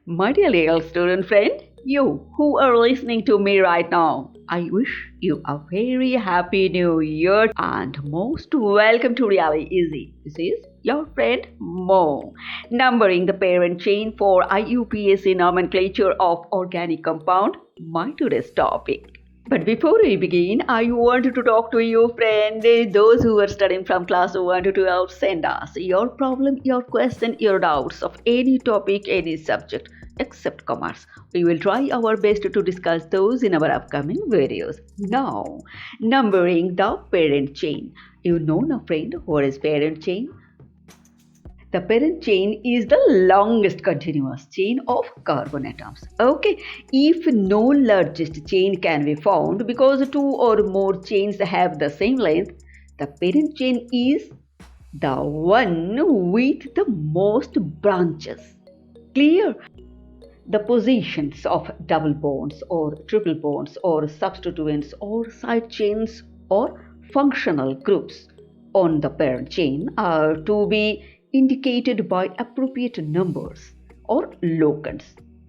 My dear little student friend, you who are listening to me right now, I wish you a very happy new year and most welcome to Really Easy. This is your friend Mo, numbering the parent chain for IUPAC Nomenclature of Organic Compound, my today's topic. But before we begin, I wanted to talk to you, friend. Those who are studying from class 1 to 12, send us your problem, your question, your doubts of any topic, any subject, except commerce. We will try our best to discuss those in our upcoming videos. Now, numbering the parent chain. You know, now, friend, what is parent chain? The parent chain is the longest continuous chain of carbon atoms. Okay, if no largest chain can be found because two or more chains have the same length, the parent chain is the one with the most branches. Clear? The positions of double bonds or triple bonds or substituents or side chains or functional groups on the parent chain are to be indicated by appropriate numbers or locants.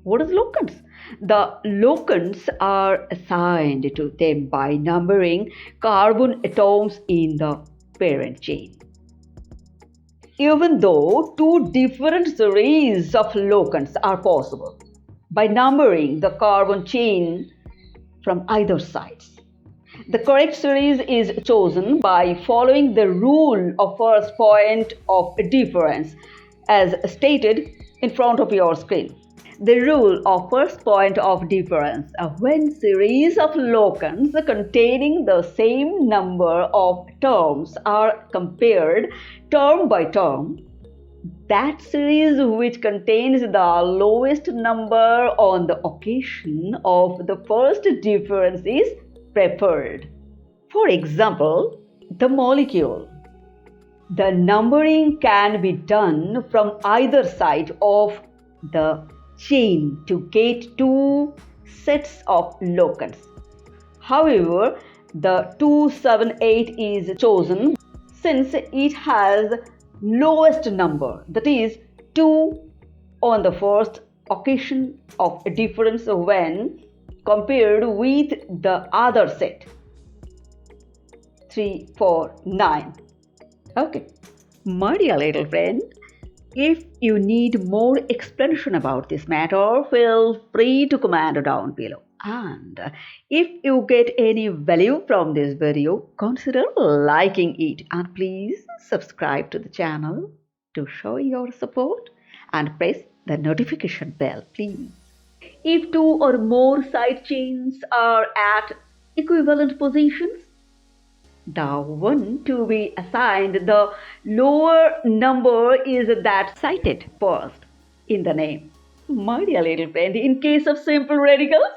What is locants? The locants are assigned to them by numbering carbon atoms in the parent chain. Even though two different series of locants are possible, by numbering the carbon chain from either sides, the correct series is chosen by following the rule of first point of difference as stated in front of your screen. The rule of first point of difference: when series of locants containing the same number of terms are compared term by term, that series which contains the lowest number on the occasion of the first difference is preferred. For example, the molecule. The numbering can be done from either side of the chain to get two sets of locants. However, the 278 is chosen since it has lowest number, that is 2 on the first occasion of a difference when compared with the other set 3, 4, 9. Okay, my dear little friend, if you need more explanation about this matter, feel free to comment down below. And if you get any value from this video, consider liking it and please subscribe to the channel to show your support and press the notification bell, please. If two or more side chains are at equivalent positions, the one to be assigned the lower number is that cited first in the name. My dear little friend, in case of simple radicals,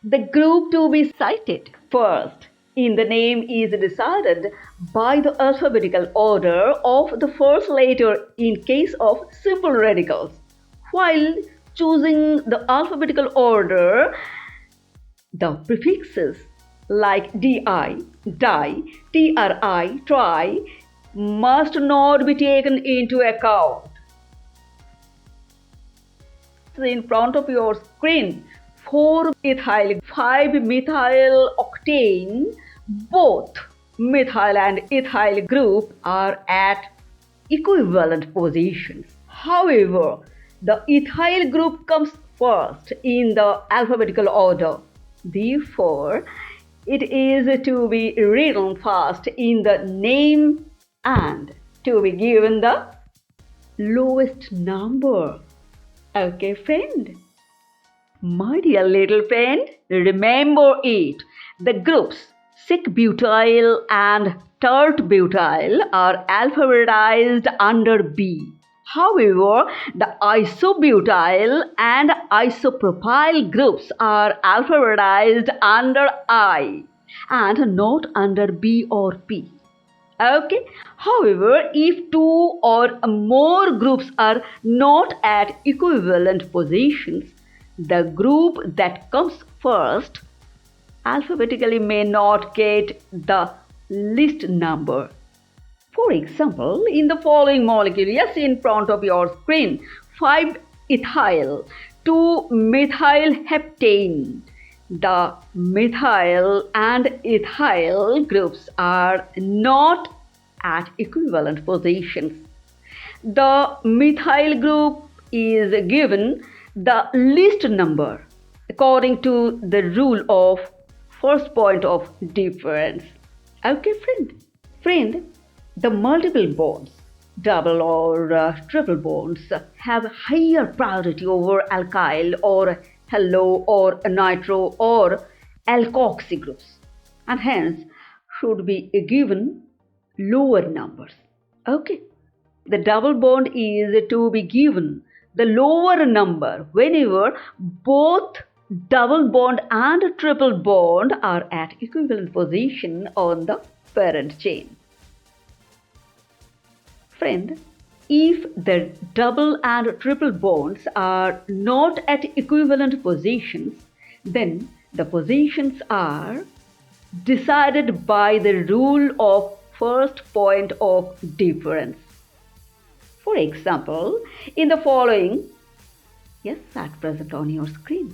the group to be cited first in the name is decided by the alphabetical order of the first letter in case of simple radicals. While choosing the alphabetical order, the prefixes like di, tri, must not be taken into account. In front of your screen, 4-ethyl, 5-methyl octane, both methyl and ethyl group are at equivalent positions. However, the ethyl group comes first in the alphabetical order. Therefore, it is to be written first in the name and to be given the lowest number. Okay, friend? My dear little friend, remember it. The groups 6-butyl and tert-butyl are alphabetized under B. However, the isobutyl and isopropyl groups are alphabetized under I and not under B or P. Okay. However, if two or more groups are not at equivalent positions, the group that comes first alphabetically may not get the least number. For example, in the following molecule, yes, in front of your screen, 5-ethyl 2-methylheptane. The methyl and ethyl groups are not at equivalent positions. The methyl group is given the least number according to the rule of first point of difference. Okay, friend? Friend, the multiple bonds, double or triple bonds, have higher priority over alkyl or halo or nitro or alkoxy groups, and hence should be given lower numbers. Okay, the double bond is to be given the lower number whenever both double bond and triple bond are at equivalent position on the parent chain. Friend, if the double and triple bonds are not at equivalent positions, then the positions are decided by the rule of first point of difference. For example, in the following, yes, at present on your screen.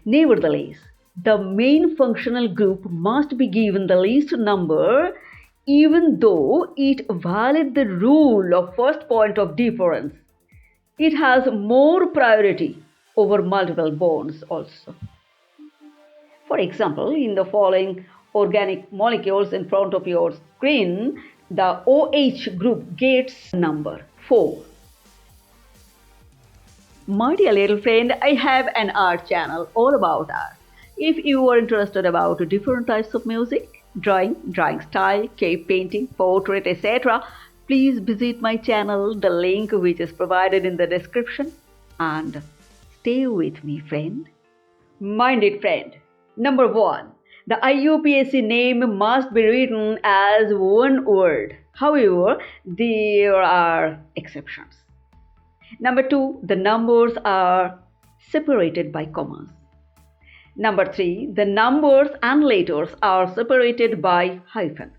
Nevertheless, the main functional group must be given the least number even though it violates the rule of first point of difference. It has more priority over multiple bonds also. For example, in the following organic molecules in front of your screen, the OH group gets number 4. My dear little friend, I have an art channel all about art. If you are interested about different types of music, drawing style, cave painting, portrait, etc., please visit my channel, the link which is provided in the description, and stay with me, friend. Mind it, friend. Number 1. The IUPAC name must be written as one word. However, there are exceptions. Number 2. The numbers are separated by commas. Number 3. The numbers and letters are separated by hyphens.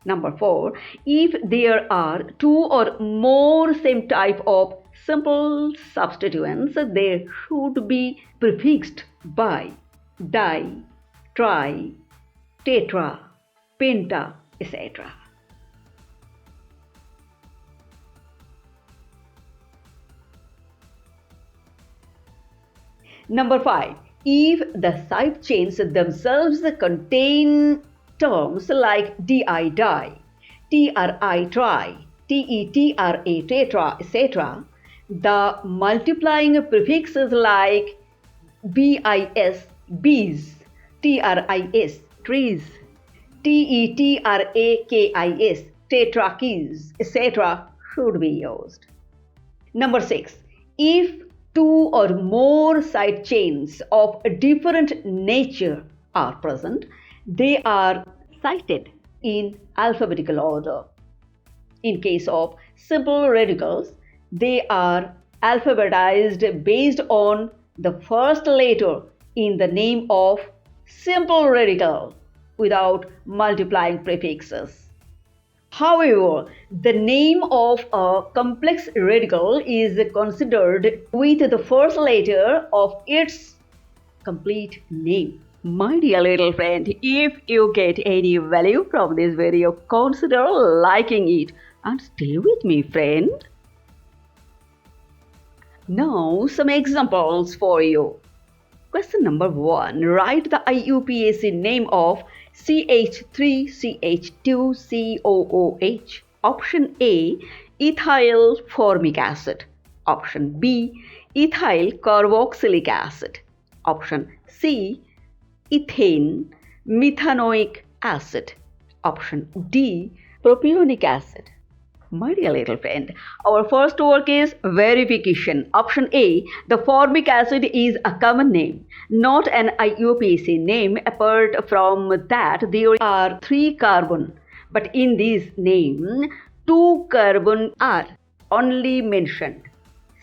Number 4. If there are 2 or more same type of simple substituents, they should be prefixed by di, tri, tetra, penta, etc. Number 5. If the side chains themselves contain terms like di, tri, tri, tetra, etc., the multiplying prefixes like bis, bees, tris, trees, tetrakis, tetrakis, etc. should be used. Number 6. If 2 or more side chains of a different nature are present, they are cited in alphabetical order. In case of simple radicals, they are alphabetized based on the first letter in the name of simple radical without multiplying prefixes. However, the name of a complex radical is considered with the first letter of its complete name. My dear little friend, if you get any value from this video, consider liking it and stay with me, friend. Now, some examples for you. Question number 1. Write the IUPAC name of CH3CH2COOH. Option A, ethyl formic acid. Option B, ethyl carboxylic acid. Option C, ethane methanoic acid. Option D, propionic acid. My dear little friend, our first work is verification. Option A, the formic acid is a common name, not an IUPAC name. Apart from that, there are 3 carbon, but in this name, 2 carbon are only mentioned.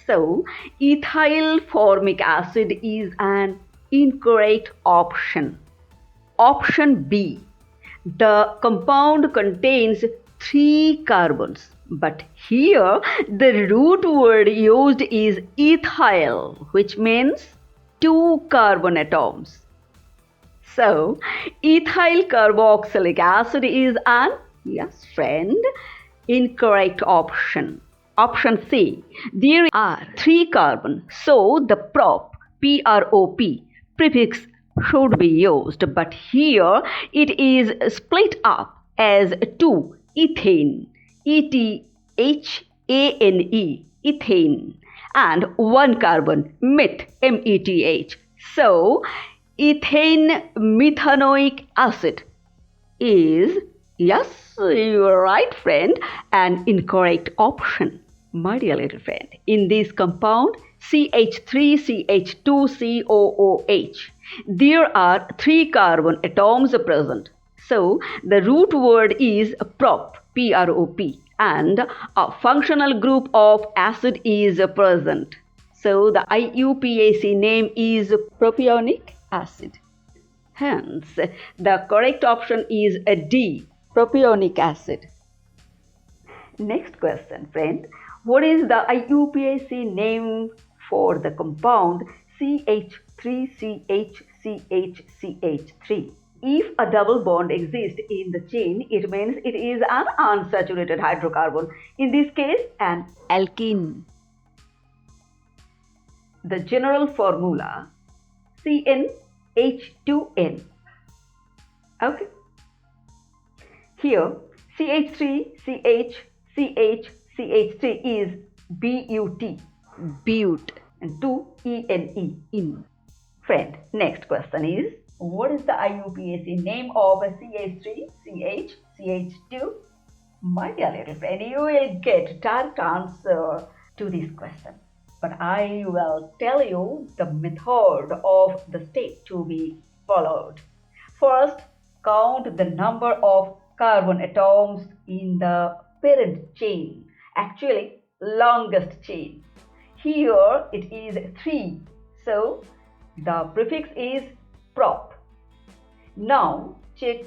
So, ethyl formic acid is an incorrect option. Option B, the compound contains 3 carbons. But here the root word used is ethyl, which means 2 carbon atoms. So, ethyl carboxylic acid is an, yes friend, incorrect option. Option C. There are 3 carbon, so the prop, P-R-O-P, prefix should be used, but here it is split up as 2 ethane, E-T-H-A-N-E, ethane, and 1 carbon, meth, M-E-T-H. So, ethane methanoic acid is, yes, you are right friend, an incorrect option. My dear little friend, in this compound CH3CH2COOH, there are 3 carbon atoms present. So the root word is prop, P-R-O-P, and a functional group of acid is present. So the IUPAC name is propionic acid. Hence, the correct option is a D, propionic acid. Next question, friend. What is the IUPAC name for the compound CH3CHCHCH3? If a double bond exists in the chain, it means it is an unsaturated hydrocarbon. In this case, an alkene. The general formula CnH2n. Okay. Here CH3CH3 is BUT, but, and 2ENE, in. Friend, next question is, what is the IUPAC name of CH3CH2? My dear little friend, you will get direct answer to this question. But I will tell you the method of the step to be followed. First, count the number of carbon atoms in the parent chain, actually longest chain. Here it is 3, so the prefix is prop. Now check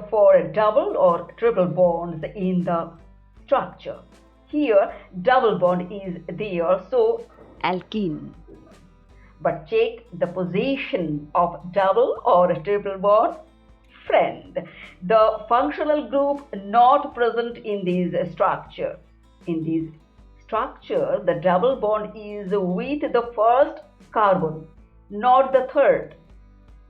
for double or triple bonds in the structure. Here double bond is there, so alkene. But check the position of double or triple bond. Friend, the functional group not present in this structure. In this structure, the double bond is with the first carbon, not the third.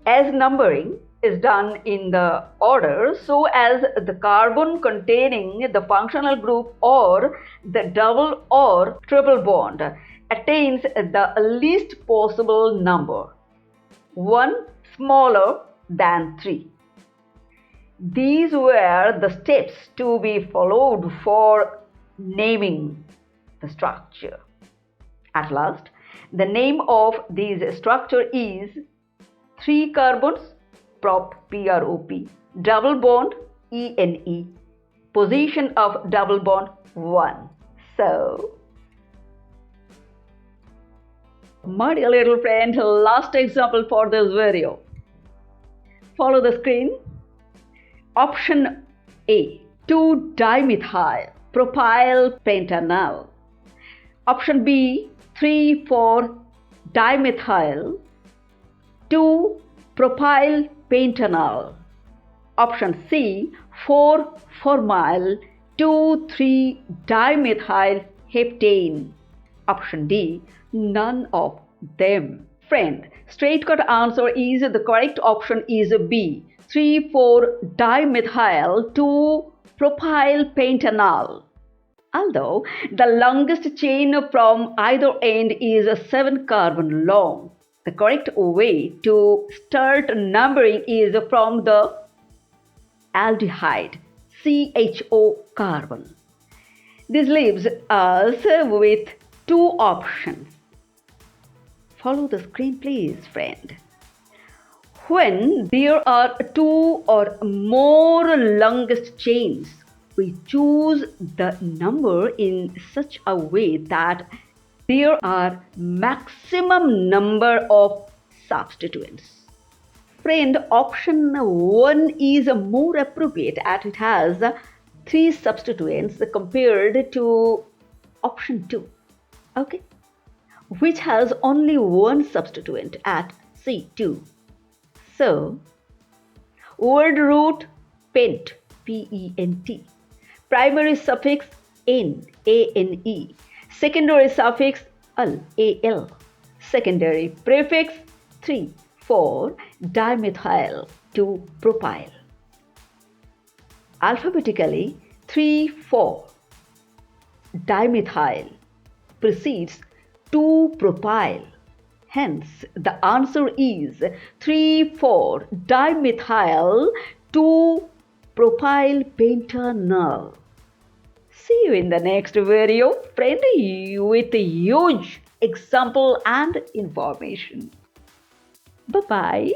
As numbering is done in the order so as the carbon containing the functional group or the double or triple bond attains the least possible number, 1 smaller than 3. These were the steps to be followed for naming the structure. At last, the name of this structure is 3 carbons, prop, P-R-O-P, double bond, E-N-E, position of double bond 1. So, my dear little friend, last example for this video. Follow the screen. Option A, 2-dimethyl propyl pentanal. Option B, 3,4-dimethyl 2-propyl pentanal. Option C, 4-formyl 2,3-dimethyl heptane. Option D, none of them. Friend, straight cut answer is the correct option is B, 3,4-dimethyl 2-propyl pentanal. Although the longest chain from either end is 7 carbon long, the correct way to start numbering is from the aldehyde CHO carbon. This leaves us with 2 options. Follow the screen please, friend. When there are 2 or more longest chains, we choose the number in such a way that there are maximum number of substituents. Friend, option 1 is more appropriate as it has three substituents compared to option 2, okay, which has only one substituent at C2. So, word root pent, P-E-N-T, primary suffix N, A-N-E, secondary suffix al, A-L, secondary prefix 3, 4, dimethyl, 2, propyl. Alphabetically, 3, 4, dimethyl precedes 2, propyl. Hence, the answer is 3, 4, dimethyl 2, propyl pentanol. See you in the next video, friend, with a huge example and information. Bye-bye.